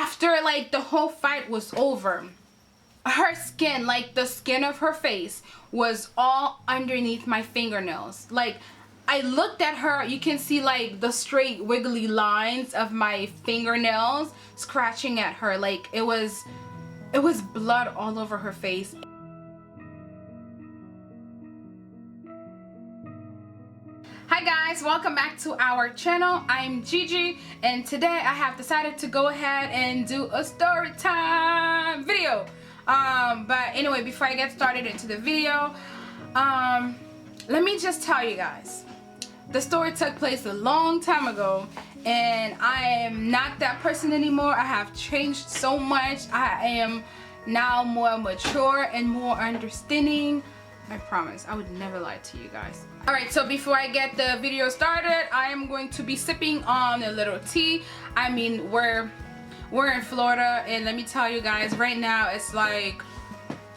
after like the whole fight was over, her skin, like the skin of her face, was all underneath my fingernails. Like, I looked at her, you can see like the straight wiggly lines of my fingernails scratching at her. Like, it was blood all over her face. Hi guys, welcome back to our channel. I'm Gigi, and today I have decided to go ahead and do a story time video. But anyway, before I get started into the video, let me just tell you guys, the story took place a long time ago, and I am not that person anymore. I have changed so much. I am now more mature and more understanding. I promise I would never lie to you guys. Alright, so before I get the video started, I am going to be sipping on a little tea. I mean, we're in Florida, and let me tell you guys, right now it's like,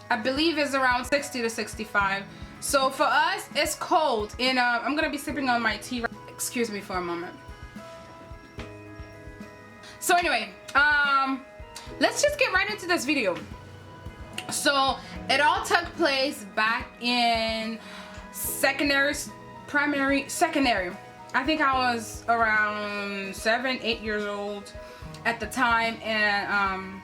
I believe it's around 60 to 65. So for us, it's cold, and I'm gonna be sipping on my tea. Excuse me for a moment. So anyway, let's just get right into this video. So it all took place back in secondary. I think I was around 7, 8 years old at the time, and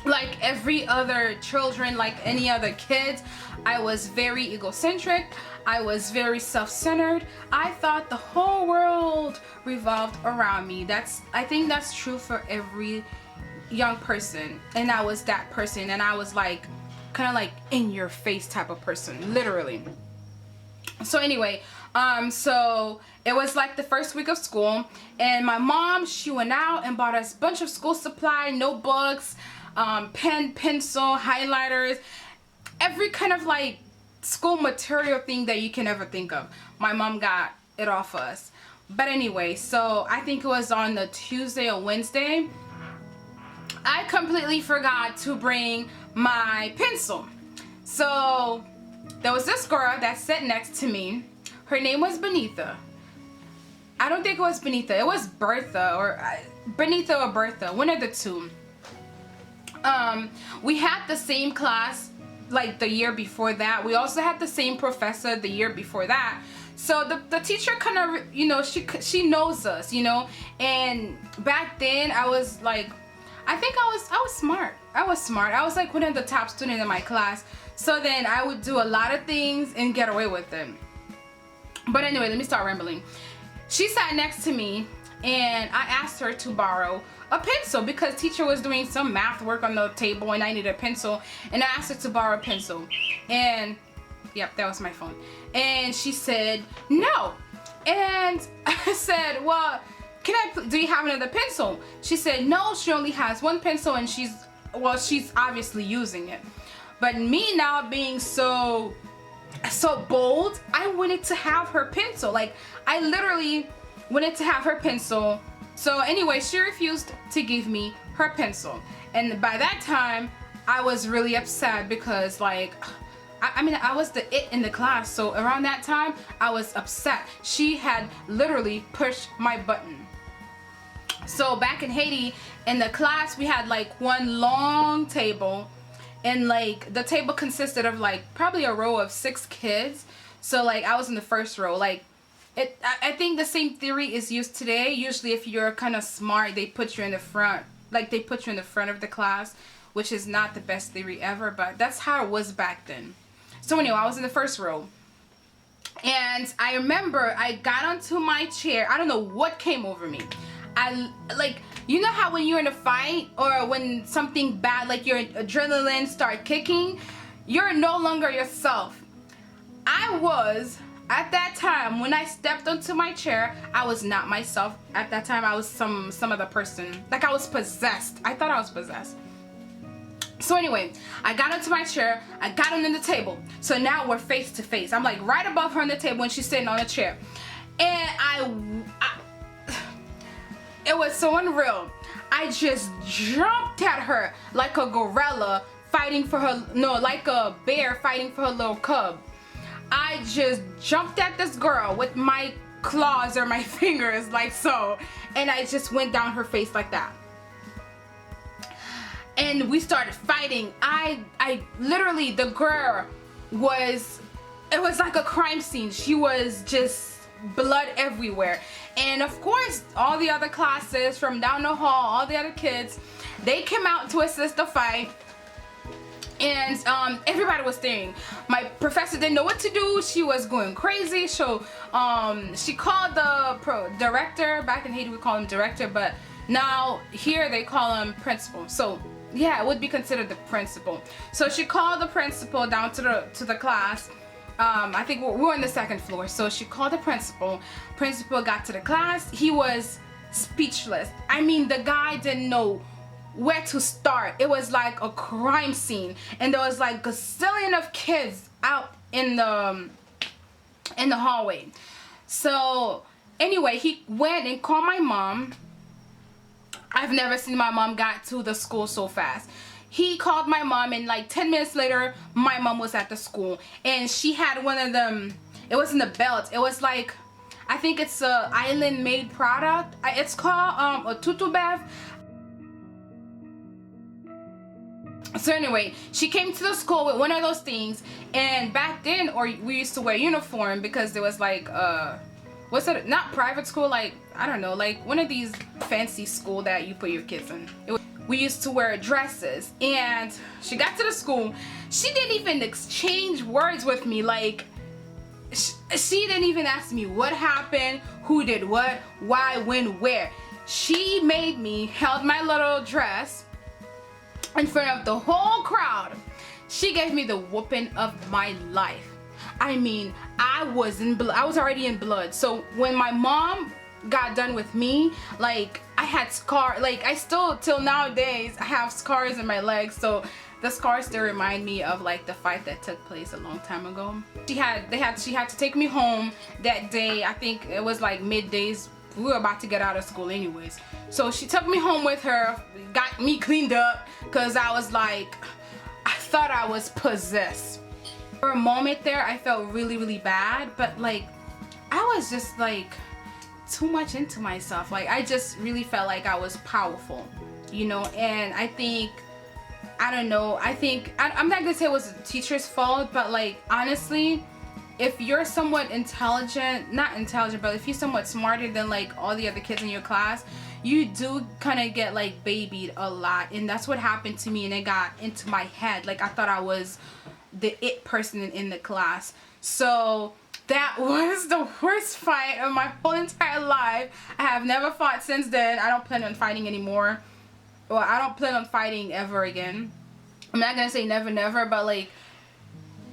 like every other children, like any other kids, I was very egocentric. I was very self-centered. I thought the whole world revolved around me. I think that's true for every young person, and I was that person, and I was like kind of like in your face type of person, literally. So anyway, so it was like the first week of school, and my mom, she went out and bought us a bunch of school supply, notebooks, pen, pencil, highlighters, every kind of like school material thing that you can ever think of. My mom got it off us. But anyway, so I think it was on the Tuesday or Wednesday, I completely forgot to bring my pencil. So there was this girl that sat next to me. Her name was Benita. I don't think it was Benita. It was Bertha, or Benita or Bertha, one of the two. We had the same class like the year before that. We also had the same professor the year before that. So the teacher kind of, you know, she knows us, you know. And back then I was like, I think I was smart. I was like one of the top students in my class. So then I would do a lot of things and get away with them. But anyway, let me start rambling. She sat next to me, and I asked her to borrow a pencil because teacher was doing some math work on the table and I needed a pencil, and I asked her to borrow a pencil. And yep, that was my phone. And she said no. And I said, well, do you have another pencil? She said no, she only has one pencil, and she's obviously using it. But me now being so bold, I wanted to have her pencil. Like, I literally wanted to have her pencil. So anyway, she refused to give me her pencil. And by that time, I was really upset because, like, I mean, I was the it in the class. So around that time, I was upset. She had literally pushed my button. So back in Haiti, in the class, we had like one long table, and like the table consisted of like probably a row of 6 kids. So like I was in the first row. Like I think the same theory is used today. Usually if you're kind of smart, they put you in the front, like they put you in the front of the class, which is not the best theory ever, but that's how it was back then. So anyway, I was in the first row, and I remember I got onto my chair. I don't know what came over me. Like, you know how when you're in a fight, or when something bad, like your adrenaline start kicking, you're no longer yourself. I was, at that time, when I stepped onto my chair, I was not myself. At that time, I was some other person. Like, I was possessed. I thought I was possessed. So anyway, I got onto my chair, I got under the table. So now we're face to face. I'm like right above her on the table when she's sitting on the chair. And it was so unreal. I just jumped at her like a gorilla fighting for her, no, like a bear fighting for her little cub. I just jumped at this girl with my claws or my fingers like so, and I just went down her face like that. and we started fighting. I literally, the girl was, it was like a crime scene. She was just blood everywhere. And of course, all the other classes from down the hall, all the other kids, they came out to assist the fight. And everybody was staring. My professor didn't know what to do. She was going crazy. So she called the director. Back in Haiti we call him director, but now here they call him principal. So yeah, it would be considered the principal. So she called the principal down to the class. I think we were on the second floor. So she called the principal. Principal got to the class. He was speechless. I mean, the guy didn't know where to start. It was like a crime scene, and there was like a gazillion of kids out in the hallway. So anyway, he went and called my mom. I've never seen my mom got to the school so fast. He called my mom, and like 10 minutes later my mom was at the school, and she had one of them. It wasn't a belt, it was like, I think it's a island made product. It's called a tutu bath. So anyway, she came to the school with one of those things, and back then, or we used to wear uniform because there was like what's it, not private school, like I don't know, like one of these fancy school that you put your kids in. We used to wear dresses, and she got to the school. She didn't even exchange words with me. Like she didn't even ask me what happened, who did what, why, when, where. She made me, held my little dress in front of the whole crowd. She gave me the whooping of my life. I mean, I was already in blood. So when my mom got done with me, like I had scars, like I still till nowadays I have scars in my legs. So the scars still remind me of like the fight that took place a long time ago. She had to take me home that day. I think it was like middays. We were about to get out of school anyways. So she took me home with her, got me cleaned up, because I was like, I thought I was possessed. For a moment there, I felt really, really bad, but like, I was just like too much into myself. Like, I just really felt like I was powerful, you know. And I think, I don't know, I think, I'm not gonna say it was the teacher's fault, but like, honestly, if you're somewhat intelligent, not intelligent, but if you're somewhat smarter than like all the other kids in your class, you do kind of get like babied a lot. And that's what happened to me, and it got into my head. Like I thought I was the it person in the class. So that was the worst fight of my whole entire life. I have never fought since then. I don't plan on fighting anymore. Well, I don't plan on fighting ever again. I'm not gonna say never never, but like,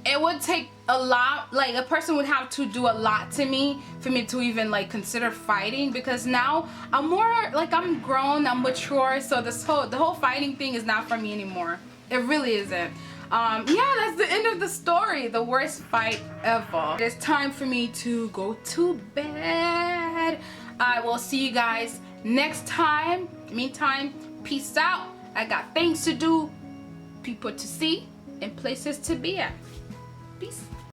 it would take a lot. Like a person would have to do a lot to me for me to even like consider fighting, because now I'm more like, I'm grown, I'm mature, so the whole fighting thing is not for me anymore. It really isn't. Yeah, that's the end of the story. The worst fight ever. It's time for me to go to bed. I will see you guys next time. Meantime, peace out. I got things to do, people to see, and places to be at. Peace.